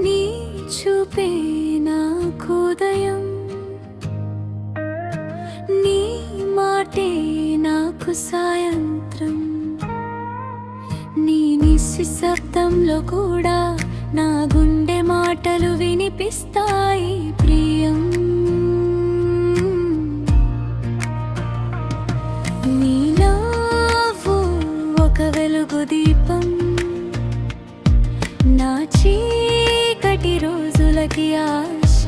నీ చూపే నాకుదయం, నీ మాటే నాకు సాయంత్రం. నీ నిశ్శబ్దంలో కూడా నా గుండె మాటలు వినిపిస్తాయి ప్రియం. నీ నవ్వు ఒక వెలుగు దీపం, నా చీకటి రోజులకి ఆశ.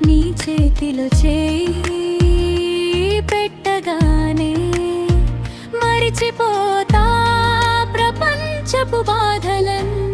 నీ చేతిలో చేయి పెట్టగానే మరిచిపోతా ప్రపంచపు బాధలన్నీ.